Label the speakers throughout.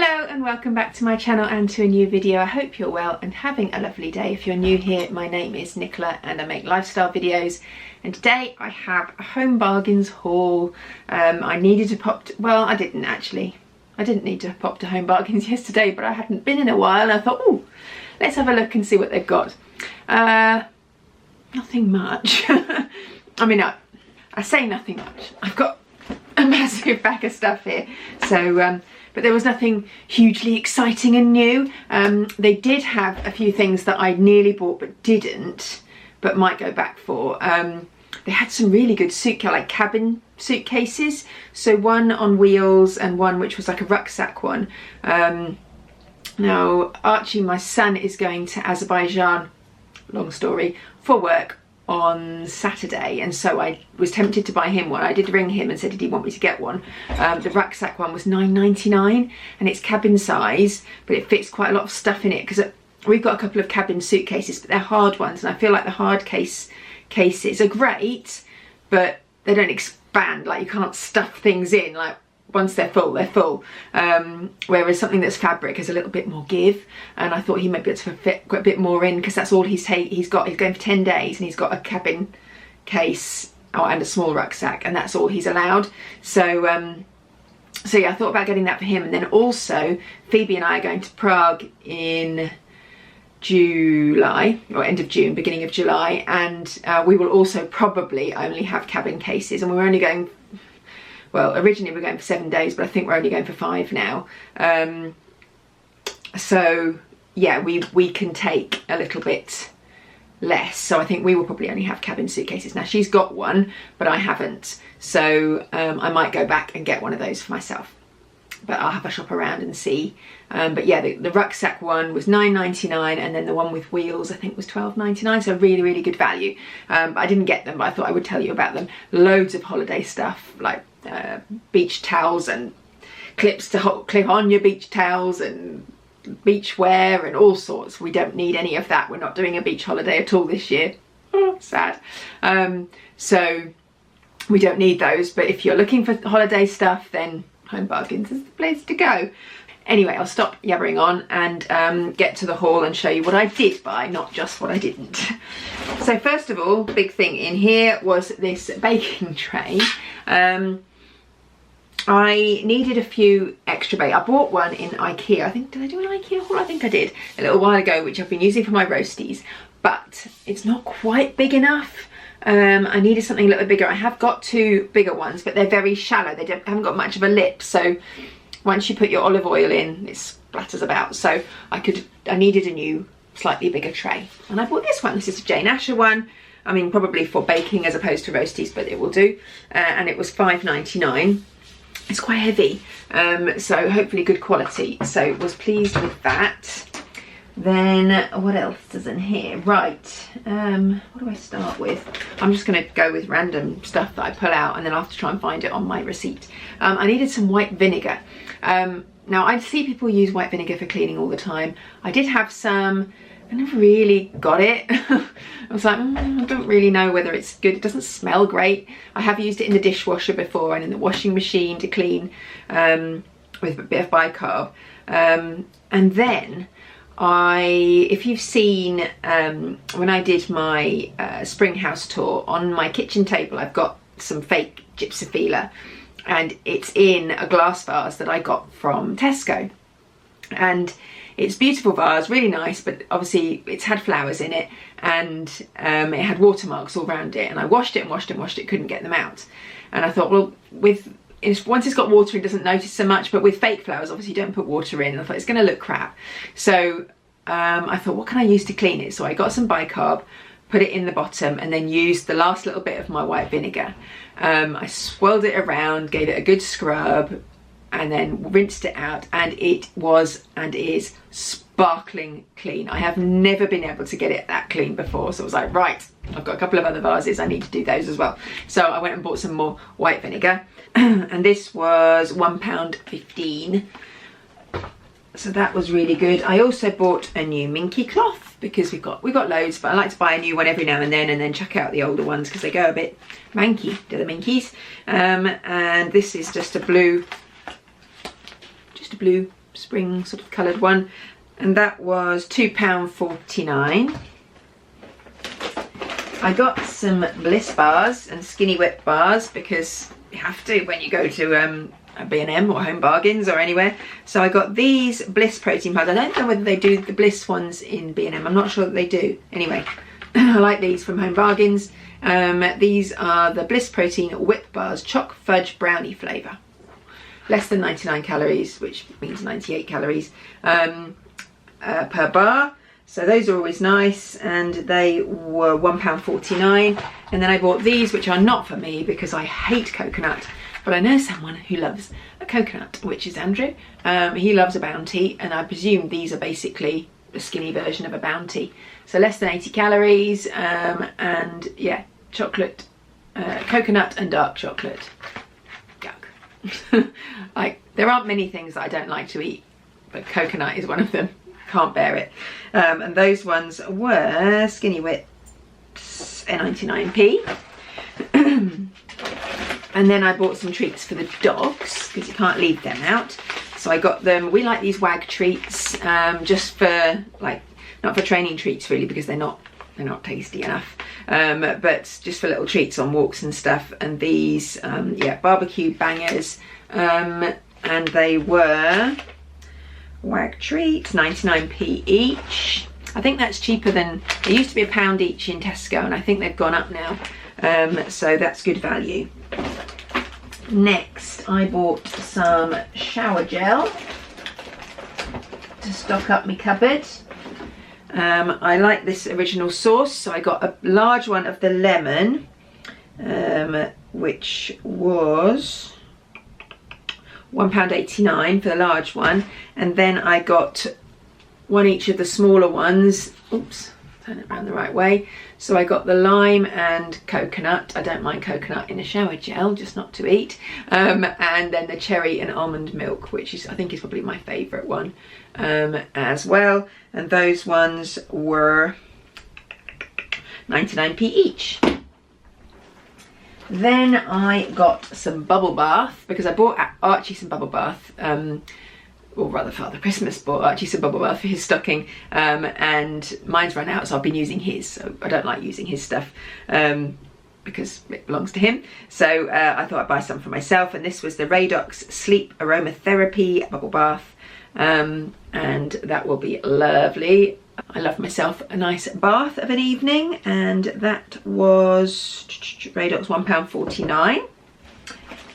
Speaker 1: Hello and welcome back to my channel and to a new video. I hope you're well and having a lovely day. If you're new here, my name is Nicola and I make lifestyle videos, and today I have a home bargains haul. I needed to pop well, I didn't need to pop to home bargains yesterday, but I hadn't been in a while and I thought, oh, let's have a look and see what they've got. Nothing much. I mean, I say nothing much. I've got a massive bag of stuff here, so but there was nothing hugely exciting and new. They did have a few things that I nearly bought but didn't, but might go back for. They had some really good like cabin suitcases, so one on wheels and one which was like a rucksack one. Now Archie, my son, is going to Azerbaijan, long story, for work on Saturday, and so I was tempted to buy him one. I did ring him and said, did he want me to get one? The rucksack one was $9.99 and it's cabin size, but it fits quite a lot of stuff in it because we've got a couple of cabin suitcases, but they're hard ones, and I feel like the hard cases are great, but they don't expand. Like, you can't stuff things in. Like, once they're full, they're full. Whereas something that's fabric has a little bit more give, and I thought he might be able to fit quite a bit more in because that's all he's got. He's going for 10 days and he's got a cabin case and a small rucksack, and that's all he's allowed. So yeah, I thought about getting that for him. And then also Phoebe and I are going to Prague in July, or end of June, beginning of July, and we will also probably only have cabin cases, and we're only going, well, originally we were going for 7 days, but I think we're only going for 5 now. So yeah, we can take a little bit less, so I think we will probably only have cabin suitcases. Now she's got one, but I haven't, so I might go back and get one of those for myself, but I'll have a shop around and see. But yeah, the rucksack one was $9.99, and then the one with wheels I think was $12.99, so really good value. But I didn't get them, but I thought I would tell you about them. Loads of holiday stuff, like beach towels and clips to clip on your beach towels and beach wear and all sorts. We don't need any of that. We're not doing a beach holiday at all this year. Oh, sad. So we don't need those, but if you're looking for holiday stuff, then Home Bargains is the place to go. Anyway, I'll stop yabbering on and get to the haul and show you what I did buy, not just what I didn't. So first of all, big thing in here was this baking tray. I needed a few extra bake. I bought one in IKEA. I think, did I do an IKEA haul? I think I did a little while ago, which I've been using for my roasties, but it's not quite big enough. I needed something a little bit bigger. I have got 2 bigger ones, but they're very shallow. They haven't got much of a lip, so once you put your olive oil in, it splatters about. So I needed a new, slightly bigger tray, and I bought this one. This is a Jane Asher one. I mean, probably for baking as opposed to roasties, but it will do. And it was $5.99. It's quite heavy, so hopefully good quality. So was pleased with that. Then what else is in here? Right, what do I start with? I'm just going to go with random stuff that I pull out, and then I'll have to try and find it on my receipt. I needed some white vinegar. Now I see people use white vinegar for cleaning all the time. I did have some. I never really got it. I was like, I don't really know whether it's good. It doesn't smell great. I have used it in the dishwasher before and in the washing machine to clean with a bit of bicarb. And then if you've seen when I did my spring house tour, on my kitchen table I've got some fake gypsophila, and it's in a glass vase that I got from Tesco, and it's a beautiful vase, really nice, but obviously it's had flowers in it, and it had watermarks all around it, and I washed it and washed it and washed it, couldn't get them out. And I thought, well, once it's got water it doesn't notice so much, but with fake flowers obviously you don't put water in, and I thought it's going to look crap. So I thought, what can I use to clean it? So I got some bicarb, put it in the bottom, and then used the last little bit of my white vinegar. I swirled it around, gave it a good scrub, and then rinsed it out, and it was and is sparkling clean. I have never been able to get it that clean before, so I was like, right, I've got a couple of other vases, I need to do those as well. So I went and bought some more white vinegar, and this was £1.15, so that was really good. I also bought a new Minky cloth because we've got loads, but I like to buy a new one every now and then chuck out the older ones because they go a bit manky, do the Minkies. And this is just a blue spring sort of coloured one, and that was £2.49. I got some Bliss bars and Skinny Whip bars because you have to when you go to a B&M or Home Bargains or anywhere. So I got these Bliss protein bars. I don't know whether they do the Bliss ones in B&M. I'm not sure that they do. Anyway, I like these from Home Bargains. These are the Bliss protein whip bars, choc fudge brownie flavour. Less than 99 calories, which means 98 calories per bar. So those are always nice, and they were £1.49. And then I bought these, which are not for me because I hate coconut, but I know someone who loves a coconut, which is Andrew. He loves a Bounty, and I presume these are basically the skinny version of a Bounty. So less than 80 calories, and yeah, chocolate, coconut and dark chocolate. Yuck. Like, there aren't many things that I don't like to eat, but coconut is one of them. Can't bear it. And those ones were Skinny Whips at 99p. And then I bought some treats for the dogs because you can't leave them out. So I got them, we like these WAG treats, just for, like, not for training treats really, because they're not tasty enough, but just for little treats on walks and stuff. And these, yeah, barbecue bangers, and they were WAG treats, 99p each. I think that's cheaper than, they used to be £1 each in Tesco, and I think they've gone up now, so that's good value. Next, I bought some shower gel to stock up my cupboard. I like this original sauce, so I got a large one of the lemon, which was £1.89 for the large one, and then I got one each of the smaller ones. Oops, turn it around the right way. So I got the lime and coconut. I don't mind coconut in a shower gel, just not to eat. And then the cherry and almond milk, which is, I think, is probably my favourite one as well. And those ones were 99p each. Then I got some bubble bath because I bought Archie some bubble bath, or rather Father Christmas bought Archie some bubble bath for his stocking, and mine's run out, so I've been using his. So I don't like using his stuff because it belongs to him. So I thought I'd buy some for myself, and this was the Radox Sleep Aromatherapy bubble bath, and that will be lovely. I love myself a nice bath of an evening, and that was Radox £1.49.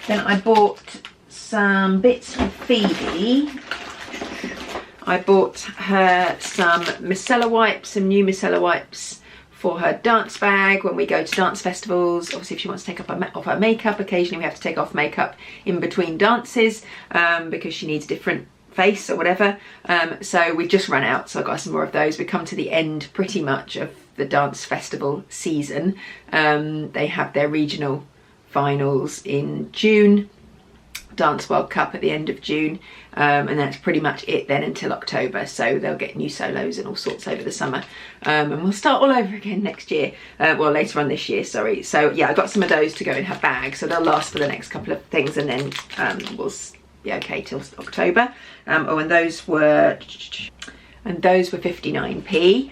Speaker 1: Then I bought some bits for Phoebe. I bought her some micellar wipes, some new micellar wipes for her dance bag when we go to dance festivals. Obviously, if she wants to take off her makeup, occasionally we have to take off makeup in between dances because she needs different face or whatever, so we've just run out, so I got some more of those. We come to the end pretty much of the dance festival season. They have their regional finals in June, Dance World Cup at the end of June, and that's pretty much it then until October, so they'll get new solos and all sorts over the summer, and we'll start all over again next year, well, later on this year, sorry. So yeah, I got some of those to go in her bag, so they'll last for the next couple of things, and then we'll be okay till October. Oh, and those were 59p.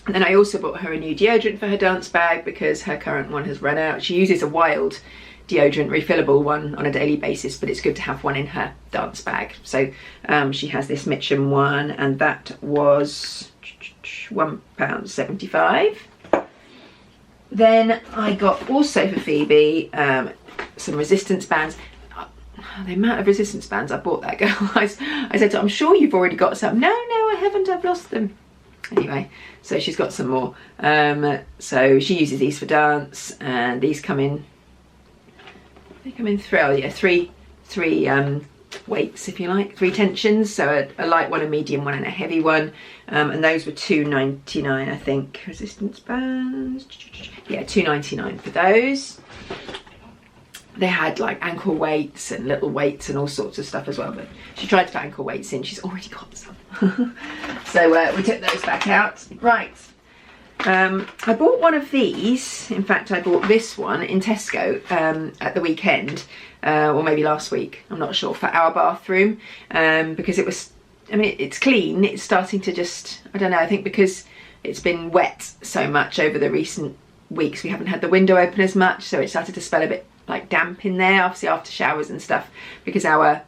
Speaker 1: And then I also bought her a new deodorant for her dance bag because her current one has run out. She uses a Wild deodorant, refillable one, on a daily basis, but it's good to have one in her dance bag. So she has this Mitchum one, and that was £1.75. Then I got also for Phoebe some resistance bands. The amount of resistance bands I bought that girl, I said to her, I'm sure you've already got some. No, I haven't, I've lost them. Anyway, so she's got some more. So she uses these for dance, and these come in, they come in three weights, if you like, 3 tensions. So a light one, a medium one, and a heavy one. And those were £2.99, I think. Resistance bands, yeah, £2.99 for those. They had like ankle weights and little weights and all sorts of stuff as well, but she tried to put ankle weights in. She's already got some. So we took those back out. Right, I bought one of these. In fact, I bought this one in Tesco at the weekend, or maybe last week, I'm not sure, for our bathroom, because it was, I mean, it's clean. It's starting to just, I don't know, I think because it's been wet so much over the recent weeks, we haven't had the window open as much, so it started to smell a bit like damp in there, obviously after showers and stuff, because our,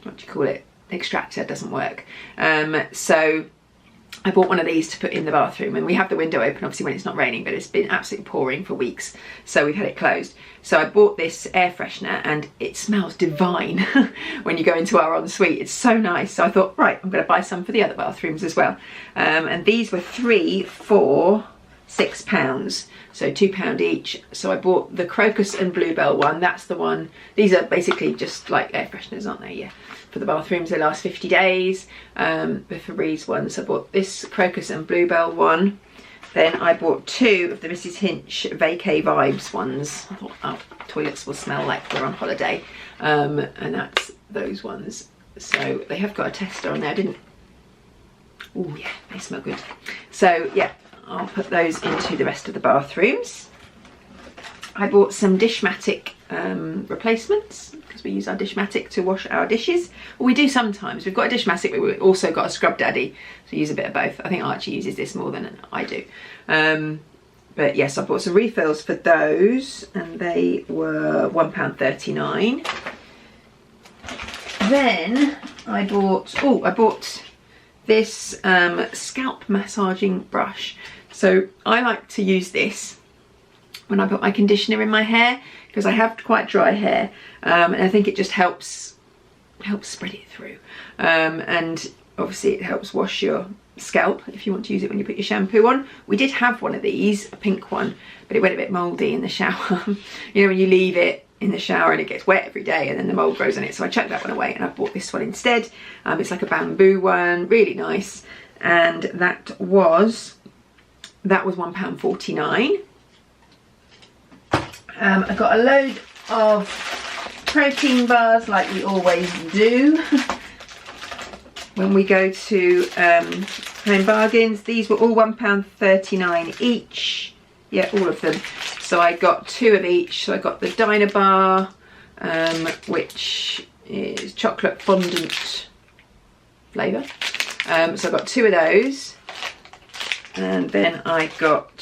Speaker 1: what do you call it, extractor doesn't work. So I bought one of these to put in the bathroom, and we have the window open obviously when it's not raining, but it's been absolutely pouring for weeks, so we've had it closed. So I bought this air freshener, and it smells divine when you go into our ensuite. It's so nice. So I thought, right, I'm going to buy some for the other bathrooms as well. And these were 3 for £6, so £2 each. So I bought the crocus and bluebell one. That's the one. These are basically just like air fresheners, aren't they? Yeah. For the bathrooms, they last 50 days. The Febreze ones, I bought this crocus and bluebell one. Then I bought 2 of the Mrs. Hinch Vacay Vibes ones. I thought, oh, toilets will smell like we're on holiday. And that's those ones. So they have got a tester on there. I didn't, oh yeah, they smell good. So yeah, I'll put those into the rest of the bathrooms. I bought some Dishmatic replacements, because we use our Dishmatic to wash our dishes. Well, we do sometimes. We've got a Dishmatic, but we've also got a Scrub Daddy, so we use a bit of both. I think Archie uses this more than I do. But yes, I bought some refills for those, and they were £1.39. Then I bought this scalp massaging brush. So I like to use this when I put my conditioner in my hair, because I have quite dry hair, and I think it just helps spread it through, and obviously it helps wash your scalp if you want to use it when you put your shampoo on. We did have one of these, a pink one, but it went a bit mouldy in the shower. You know, when you leave it in the shower and it gets wet every day and then the mould grows on it, so I chucked that one away and I bought this one instead. It's like a bamboo one, really nice, and that was £1.49. I got a load of protein bars like we always do when we go to Home Bargains. These were all £1.39 each. Yeah, all of them. So I got 2 of each. So I got the Diner Bar, which is chocolate fondant flavour. So I got 2 of those. And then I got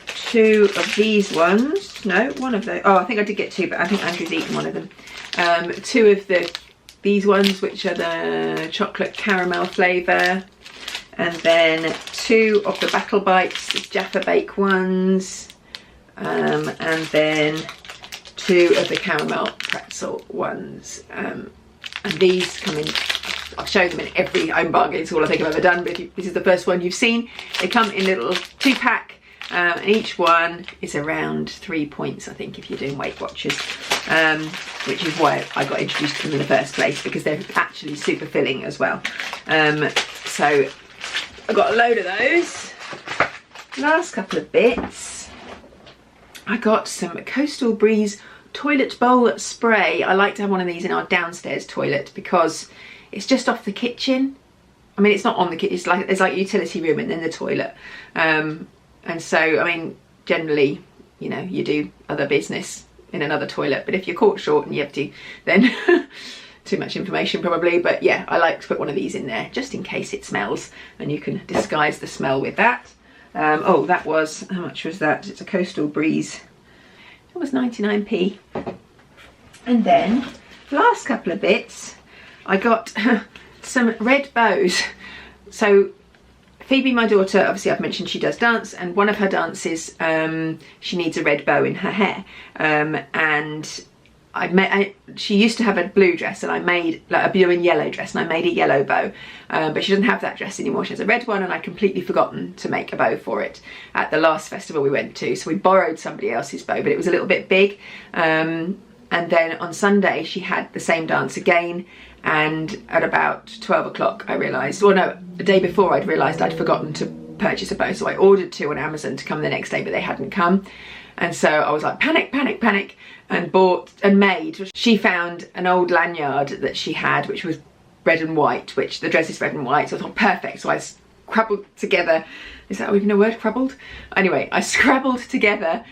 Speaker 1: 2 of these ones. No, one of those. Oh, I think I did get 2, but I think Andrew's eaten one of them. 2 of these ones, which are the chocolate caramel flavour. And then 2 of the Battle Bites, the Jaffa Bake ones. And then 2 of the caramel pretzel ones. And these come in, I'll show them in every Home Bargain. It's all I think I've ever done, but if this is the first one you've seen. They come in little 2-pack. And each one is around 3 points, I think, if you're doing Weight Watchers, which is why I got introduced to them in the first place, because they're actually super filling as well. So I got a load of those. Last couple of bits, I got some Coastal Breeze toilet bowl spray. I like to have one of these in our downstairs toilet because it's just off the kitchen. I mean, it's not on the kitchen, it's like a utility room and then the toilet. And so, I mean, generally, you know, you do other business in another toilet, but if you're caught short and you have to, then too much information probably. But yeah, I like to put one of these in there just in case it smells, and you can disguise the smell with that. Oh, that was, how much was that? It's a Coastal Breeze. It was 99p. And then, last couple of bits, I got some red bows. So Phoebe, my daughter, obviously I've mentioned she does dance, and one of her dances, she needs a red bow in her hair. And she used to have a blue dress, and I made like a blue and yellow dress, and I made a yellow bow. But she doesn't have that dress anymore. She has a red one, and I'd completely forgotten to make a bow for it at the last festival we went to. So we borrowed somebody else's bow, but it was a little bit big. And then on Sunday she had the same dance again, and at about 12 o'clock I realised, well no, the day before I'd realised I'd forgotten to purchase a bow, so I ordered 2 on Amazon to come the next day, but they hadn't come. And so I was like, panic, panic, panic, and bought and made. She found an old lanyard that she had, which was red and white, which the dress is red and white, so I thought perfect. So I scrabbled together, is that even a word, crabbled? Anyway, I scrabbled together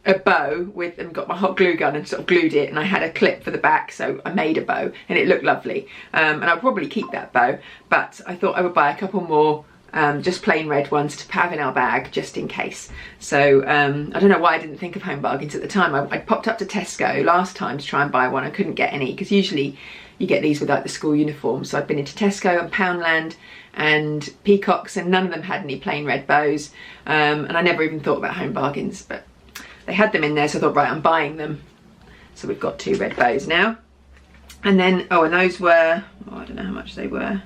Speaker 1: a bow with, and got my hot glue gun and sort of glued it, and I had a clip for the back, so I made a bow and it looked lovely. And I'll probably keep that bow, but I thought I would buy a couple more just plain red ones to have in our bag just in case. So I don't know why I didn't think of Home Bargains at the time. I popped up to Tesco last time to try and buy one. I couldn't get any because usually you get these with like the school uniform. So I've been into Tesco and Poundland and Peacocks, and none of them had any plain red bows. And I never even thought about Home Bargains, but they had them in there, so I thought, right, I'm buying them. So we've got 2 red bows now. And then, oh, and those were, oh, I don't know how much they were.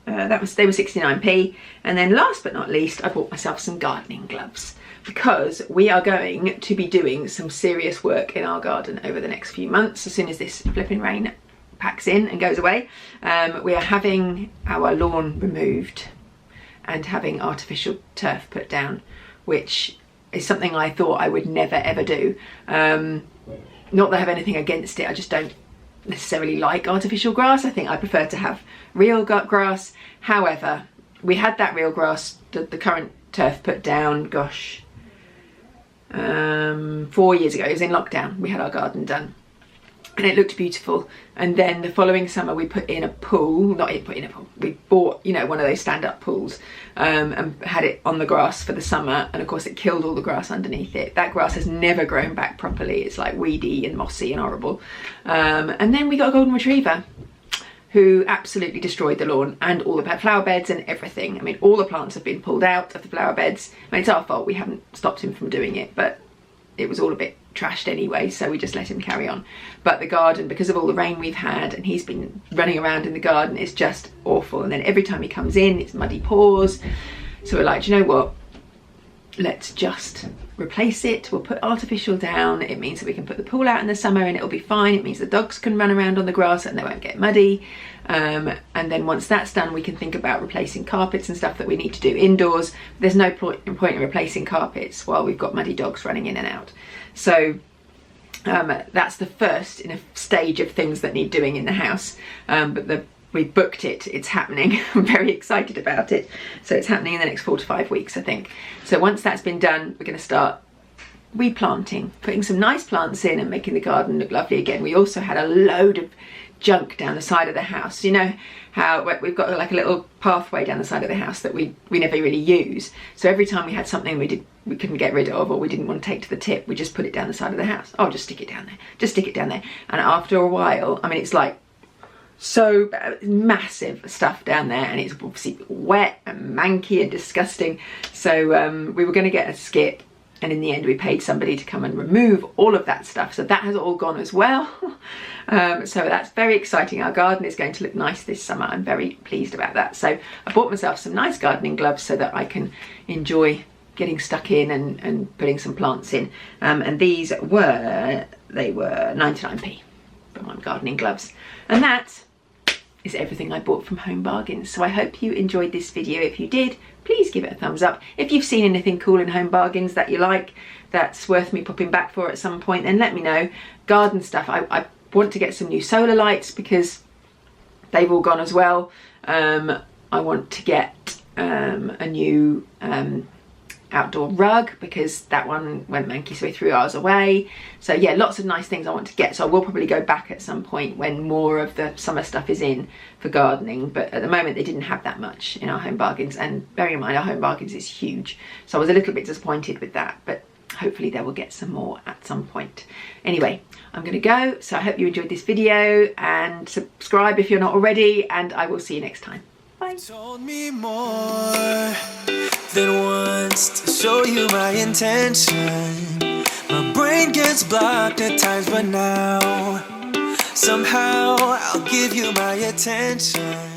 Speaker 1: They were 69p. And then last but not least, I bought myself some gardening gloves because we are going to be doing some serious work in our garden over the next few months. As soon as this flipping rain packs in and goes away, we are having our lawn removed and having artificial turf put down, which is something I thought I would never ever do. Not that I have anything against it, I just don't necessarily like artificial grass. I think I prefer to have real grass. However, we had that real grass, the current turf put down, gosh, 4 years ago. It was in lockdown, we had our garden done and it looked beautiful. And then the following summer we put in a pool, we bought, you know, one of those stand-up pools, and had it on the grass for the summer, and of course it killed all the grass underneath it. That grass has never grown back properly. It's like weedy and mossy and horrible. And then we got a golden retriever who absolutely destroyed the lawn and all the flower beds and everything. I mean, all the plants have been pulled out of the flower beds. I mean, it's our fault, we haven't stopped him from doing it, but it was all a bit trashed anyway, so we just let him carry on. But the garden, because of all the rain we've had and he's been running around in the garden, is just awful. And then every time he comes in, it's muddy paws. So we're like, do you know what, let's just replace it. We'll put artificial down. It means that we can put the pool out in the summer and it'll be fine. It means the dogs can run around on the grass and they won't get muddy. And then once that's done, we can think about replacing carpets and stuff that we need to do indoors. There's no point in replacing carpets while we've got muddy dogs running in and out. So that's the first in a stage of things that need doing in the house. But we booked it, it's happening. I'm very excited about it. So it's happening in the next 4 to 5 weeks, I think. So once that's been done, we're going to start replanting, putting some nice plants in and making the garden look lovely again. We also had a load of junk down the side of the house. You know how we've got like a little pathway down the side of the house that we never really use. So every time we had something we couldn't get rid of or we didn't want to take to the tip, we just put it down the side of the house. Oh, just stick it down there. Just stick it down there. And after a while, I mean, it's like so massive stuff down there, and it's obviously wet and manky and disgusting. So we were going to get a skip, and in the end we paid somebody to come and remove all of that stuff. So that has all gone as well. So that's very exciting. Our garden is going to look nice this summer. I'm very pleased about that. So I bought myself some nice gardening gloves so that I can enjoy getting stuck in and putting some plants in. And these were 99p for my gardening gloves. And that is everything I bought from Home Bargains. So I hope you enjoyed this video. If you did, please give it a thumbs up. If you've seen anything cool in Home Bargains that you like, that's worth me popping back for at some point, then let me know. Garden stuff, I want to get some new solar lights because they've all gone as well. I want to get a new outdoor rug because that one went manky, so we threw ours away. So yeah, lots of nice things I want to get. So I will probably go back at some point when more of the summer stuff is in for gardening, but at the moment they didn't have that much in our Home Bargains, and bearing in mind our Home Bargains is huge, so I was a little bit disappointed with that, but hopefully they will get some more at some point. Anyway, I'm gonna go, so I hope you enjoyed this video, and subscribe if you're not already, and I will see you next time. Bye.
Speaker 2: Told me more than once to show you my intention. My brain gets blocked at times, but now somehow I'll give you my attention.